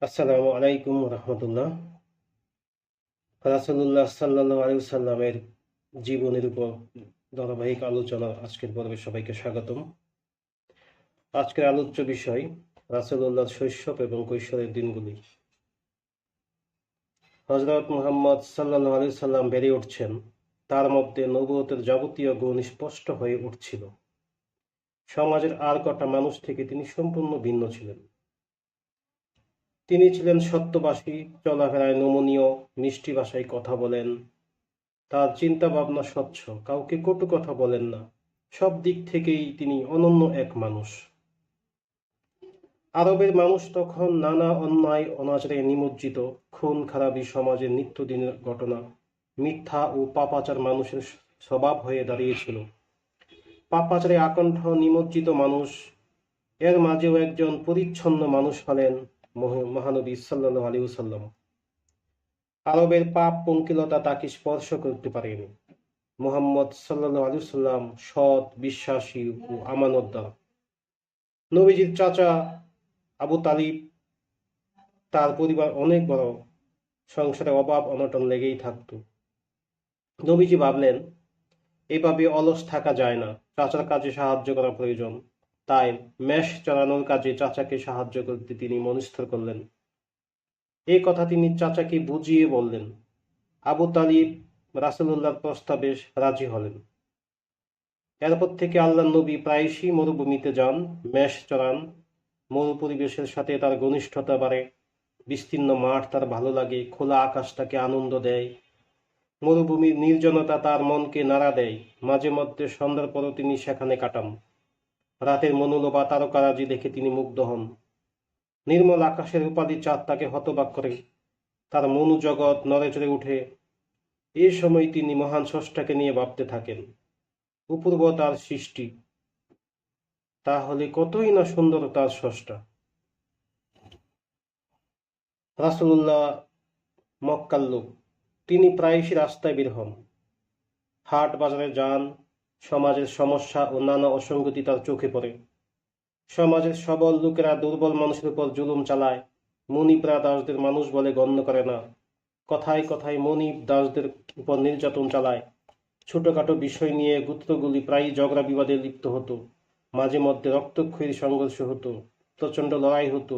আসসালামু আলাইকুম রহমতুল্লাহ। রাসূলুল্লাহ সাল্লাল্লাহু আলাইহি সাল্লামের জীবনের উপর ধারাবাহিক আলোচনা আজকের পর্বে সবাইকে স্বাগতম। আজকের আলোচ্য বিষয় রাসূলুল্লাহর শৈশব এবং কৈশোরের দিনগুলি। হযরত মুহাম্মদ সাল্লাল্লাহু আলাইহি সাল্লাম বেড়ে উঠছেন, তার মধ্যে নবুয়তের যাবতীয় গুণ স্পষ্ট হয়ে উঠছিল। সমাজের আর কটা মানুষ থেকে তিনি সম্পূর্ণ ভিন্ন ছিলেন। তিনি ছিলেন সত্যবাদী, চলাফেরায় নমনীয়, মিষ্টি ভাষায় কথা বলেন। তার চিন্তা ভাবনা স্বচ্ছ, কাউকে কটু কথা বলেন না। সব দিক থেকেই তিনি অনন্য এক মানুষ। আরবের মানুষ তখন নানা অন্যায় অনাচারে নিমজ্জিত। খুন খারাপি সমাজের নিত্যদিনের ঘটনা। মিথ্যা ও পাপাচার মানুষের স্বভাব হয়ে দাঁড়িয়েছিল। পাপাচারে আকণ্ঠ নিমজ্জিত মানুষ, এর মাঝেও একজন পরিচ্ছন্ন মানুষ হলেন মহানবী সাল্লাল্লাহু আলাইহি ওয়াসাল্লাম। আরবের পাপ পঙ্কিলতা তাকে স্পর্শ করতে পারেনি। মুহাম্মদ সাল্লাল্লাহু আলাইহি ওয়াসাল্লাম সৎ, বিশ্বাসী ও আমানতদার। নবীজির চাচা আবু তালিব, তার পরিবার অনেক বড়, সংসারে অভাব অনটন লেগেই থাকত। নবীজি ভাবলেন, এভাবে অলস থাকা যায় না, চাচার কাজে সাহায্য করা প্রয়োজন। তাই মেষ চড়ানোর কাজে চাচাকে সাহায্য করতে তিনি মনস্থির করলেন। এই কথা তিনি চাচাকে বুঝিয়ে বললেন। আবু তালিব রাসূলুল্লাহর প্রস্তাবে রাজি হলেন। এরপর থেকে আল্লাহর নবী প্রায়শই মরুভূমিতে যান, মেষ চড়ান। মরু পরিবেশের সাথে তার ঘনিষ্ঠতা বাড়ে। বিস্তীর্ণ মাঠ তার ভালো লাগে, খোলা আকাশ তাকে আনন্দ দেয়। মরুভূমির নির্জনতা তার মনকে নাড়া দেয়। মাঝে মধ্যে সন্ধ্যার পরও তিনি সেখানে কাটান। রাতের মনোলোভা তারকারাজি দেখে তিনি মুগ্ধ হন। নির্মল আকাশের রূপালি চাঁদ তাকে হতবাক করে। তার মনোজগৎ নড়েচড়ে উঠে। এ সময় তিনি মহান স্রষ্টাকে নিয়ে ভাবতে থাকেন। অপূর্ব তার সৃষ্টি, তাহলে কতই না সুন্দর তার স্রষ্টা। রাসূলুল্লাহ মক্কার লোক, তিনি প্রায়শই রাস্তায় বের হন, হাট বাজারে যান। সমাজের সমস্যা ও নানা অসঙ্গতি তার চোখে পড়ে। সমাজের সবল লোকেরা দুর্বল মানুষের উপর জুলুম চালায়। মনিবরা দাসদের মানুষ বলে গণ্য করে না। কথায় কথায় মনিব দাসদের উপর নির্যাতন চালায়। ছোটখাটো বিষয় নিয়ে গোত্রগুলি প্রায়ই ঝগড়া বিবাদে লিপ্ত হতো। মাঝে মধ্যে রক্তক্ষয়ী সংঘর্ষ হতো, প্রচণ্ড লড়াই হতো।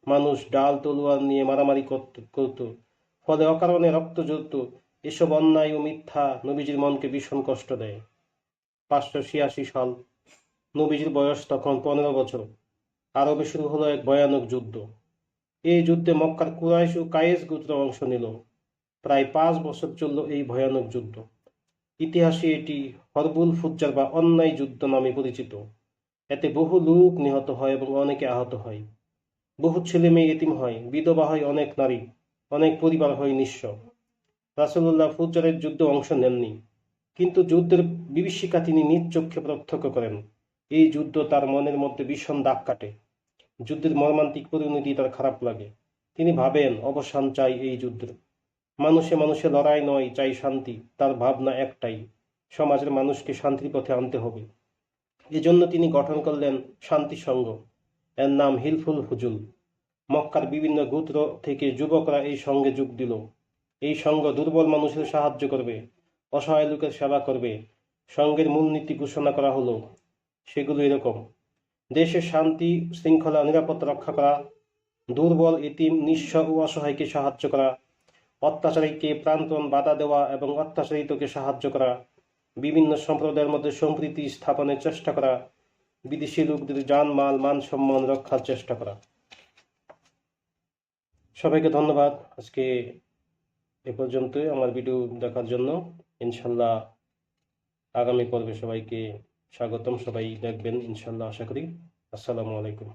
মানুষ ডাল তলোয়ার নিয়ে মারামারি করত, ফলে অকারণে রক্ত ঝরত। এসব অন্যায় ও মিথ্যা নবীজির মনকে ভীষণ কষ্ট দেয়। 586 সাল, নবীজির বয়স তখন 15 বছর। আরবে শুরু হলো এক ভয়ানক যুদ্ধ। এই যুদ্ধে মক্কার কুরাইশ ও কায়েস গোত্র অংশ নিল। প্রায় 5 বছর চলল এই ভয়ানক যুদ্ধ। ইতিহাসে এটি হরবুল ফুজ্জার বা অন্যায় যুদ্ধ নামে পরিচিত। এতে বহু লোক নিহত হয় এবং অনেকে আহত হয়। বহু ছেলে মেয়ে এতিম হয়, বিধবা হয় অনেক নারী, অনেক পরিবার হয় নিঃস্ব। রাসূলুল্লাহ ফুজ্জারের যুদ্ধে অংশ নেননি, কিন্তু যুদ্ধের বিভীষিকা তিনি নিজ চক্ষে প্রত্যক্ষ করেন। এই যুদ্ধ তার মনের মধ্যে ভীষণ দাগ কাটে। যুদ্ধের মর্মান্তিক পরিণতি তার খারাপ লাগে। তিনি ভাবেন, অবসান চাই এই যুদ্ধের। মানুষে মানুষে লড়াই নয়, চাই শান্তি। তার ভাবনা একটাই, সমাজের মানুষকে শান্তির পথে আনতে হবে। এজন্য তিনি গঠন করলেন শান্তি সংঘ। এর নাম হিলফুল হুজুল। মক্কার বিভিন্ন গোত্র থেকে যুবকরা এই সঙ্গে যোগ দিল। এই সংঘ দুর্বল মানুষের সাহায্য করবে, অসহায় লোকের সেবা করবে। সংঘের মূলনীতি ঘোষণা করা হলো। সেগুলো এরকম: দেশের শান্তি শৃঙ্খলা নিরাপত্তা রক্ষা করা, দুর্বল এতিম নিঃস্ব ও অসহায়কে সাহায্য করা, অত্যাচারীকে প্রাণপণ বাধা দেওয়া এবং অত্যাচারিতকে সাহায্য করা, বিভিন্ন সম্প্রদায়ের মধ্যে সম্প্রীতি স্থাপনের চেষ্টা করা, বিদেশি লোকদের জানমাল মান সম্মান রক্ষার চেষ্টা করা। সবাইকে ধন্যবাদ আজকে এ পর্যন্তই আমার ভিডিও দেখার জন্য। ইনশাল্লাহ আগামী পর্বে সবাইকে স্বাগতম। সবাই দেখবেন ইনশাল্লাহ, আশা করি। আসসালামু আলাইকুম।